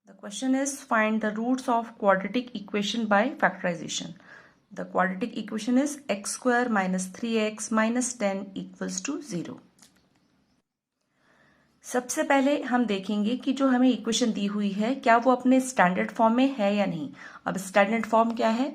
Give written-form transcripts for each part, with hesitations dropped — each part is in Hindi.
The question is find the roots of quadratic equation by factorization. The quadratic equation is x square minus 3x minus 10 equals to 0. सबसे पहले हम देखेंगे कि जो हमें इक्वेशन दी हुई है क्या वो अपने स्टैंडर्ड फॉर्म में है या नहीं. अब स्टैंडर्ड फॉर्म क्या है?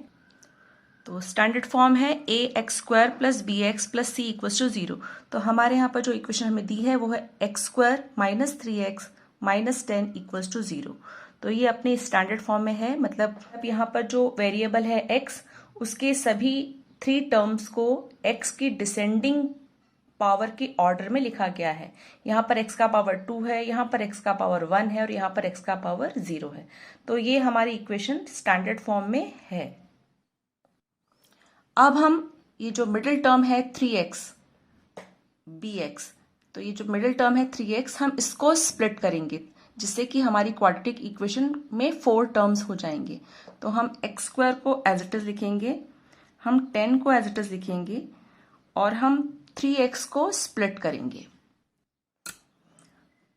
तो स्टैंडर्ड फॉर्म है A X square plus B X plus C equals to 0. तो हमारे यहाँ पर जो इक्वेशन हमें दी है वो है x square minus 3x minus 10 equals to 0. तो ये अपने स्टैंडर्ड फॉर्म में है. मतलब यहाँ पर जो वेरिएबल है x उसके सभी 3 टर्म्स को x की डिसेंडिंग पावर की ऑर्डर में लिखा गया है. यहाँ पर x का पावर 2 है, यहाँ पर x का पावर 1 है और यहाँ पर x का पावर 0 है. तो ये हमारी इक्वेशन स्टैंडर्ड फॉर्म में है. अब हम ये जो मिडिल टर्म है 3x bx, तो ये जो मिडिल टर्म है 3x हम इसको स्प्लिट करेंगे जिससे कि हमारी क्वाड्रेटिक इक्वेशन में 4 टर्म्स हो जाएंगे. तो हम एक्स स्क्वायर को एज इट इज लिखेंगे, हम 10 को एज इट इज लिखेंगे और हम 3x को स्प्लिट करेंगे.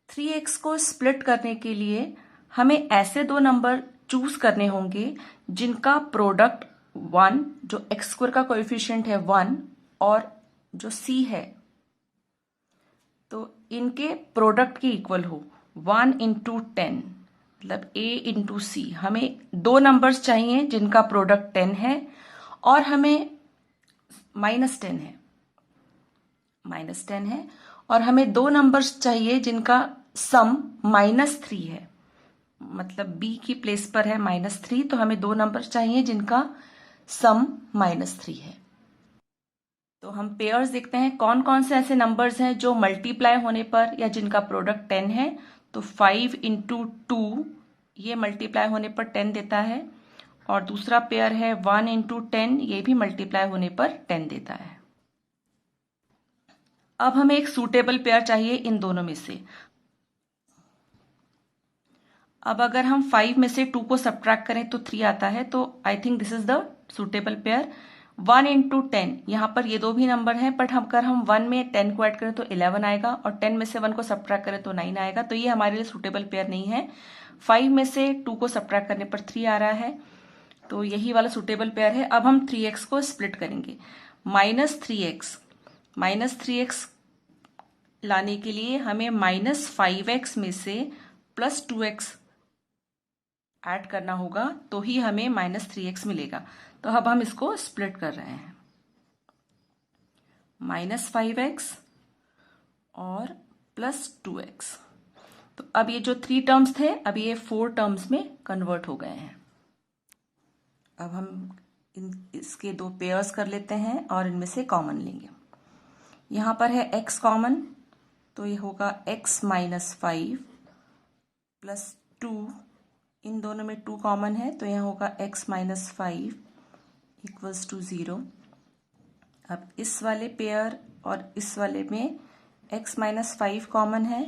3x को स्प्लिट करने के लिए हमें ऐसे 2 नंबर चूज करने होंगे जिनका प्रोडक्ट 1, जो एक्स स्क्वायर का कोएफिशिएंट है 1 और जो c है तो इनके प्रोडक्ट के इक्वल हो. 1 इंटू 10 मतलब a इंटू सी. हमें 2 नंबर्स चाहिए जिनका प्रोडक्ट 10 है और हमें -10 है और हमें 2 नंबर्स चाहिए जिनका सम -3 है. मतलब b की प्लेस पर है -3 तो हमें 2 नंबर्स चाहिए जिनका सम -3 है. तो हम पेयर्स देखते हैं कौन कौन से ऐसे नंबर्स हैं जो मल्टीप्लाई होने पर या जिनका प्रोडक्ट 10 है. तो 5 इंटू 2 ये मल्टीप्लाई होने पर 10 देता है और दूसरा पेयर है 1 इंटू 10 ये भी मल्टीप्लाई होने पर 10 देता है. अब हमें एक सूटेबल पेयर चाहिए इन दोनों में से. अब अगर हम 5 में से 2 को सब्ट्रैक्ट करें तो 3 आता है. तो I think this is the suitable pair. 1 into 10 यहाँ पर ये 2 भी नंबर हैं बट अगर हम 1 में 10 को ऐड करें तो 11 आएगा और 10 में से 1 को सब्ट्रैक्ट करें तो 9 आएगा. तो ये हमारे लिए सूटेबल पेयर नहीं है. 5 में से 2 को सब्ट्रैक्ट करने पर 3 आ रहा है तो यही वाला सूटेबल पेयर है. अब हम 3x को स्प्लिट करेंगे. -3x लाने के लिए हमें -5x में से +2x ऐड करना होगा तो ही हमें -3x मिलेगा. तो अब हम इसको स्प्लिट कर रहे हैं. -5x और +2x. तो अब ये जो 3 टर्म्स थे अब ये 4 टर्म्स में कन्वर्ट हो गए हैं. अब हम इसके 2 पेयर्स कर लेते हैं और इनमें से कॉमन लेंगे. यहाँ पर है x कॉमन तो ये होगा x -5 प्लस 2. इन दोनों में 2 कॉमन है तो यहाँ होगा x -5 इक्वल्स टू 0. अब इस वाले पेयर और इस वाले में x -5 कॉमन है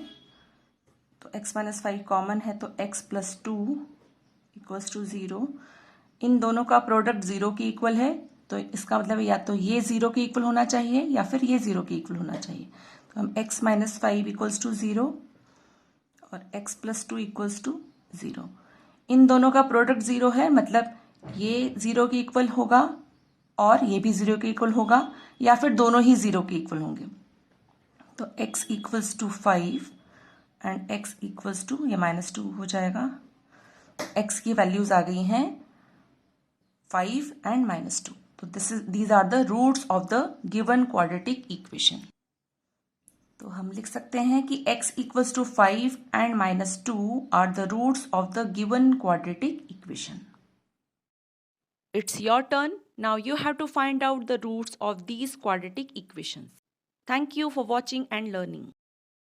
तो x -5 कॉमन है तो x प्लस 2 इक्वल्स टू 0. इन दोनों का प्रोडक्ट 0 के इक्वल है तो इसका मतलब या तो ये 0 के इक्वल होना चाहिए या फिर ये 0 के इक्वल होना चाहिए. तो हम x -5 इक्वल्स टू 0 और x प्लस 2 इक्वल्स टू 0. इन दोनों का प्रोडक्ट 0 है मतलब ये 0 के इक्वल होगा और ये भी 0 के इक्वल होगा या फिर दोनों ही 0 के इक्वल होंगे. तो x equals to 5 and x equals to ये -2 हो जाएगा. x की वैल्यूज आ गई हैं 5 एंड -2. तो these are the roots of the given quadratic equation. तो हम लिख सकते हैं कि x equals to 5 and -2 are the roots of the given quadratic equation. It's your turn. Now you have to find out the roots of these quadratic equations. Thank you for watching and learning.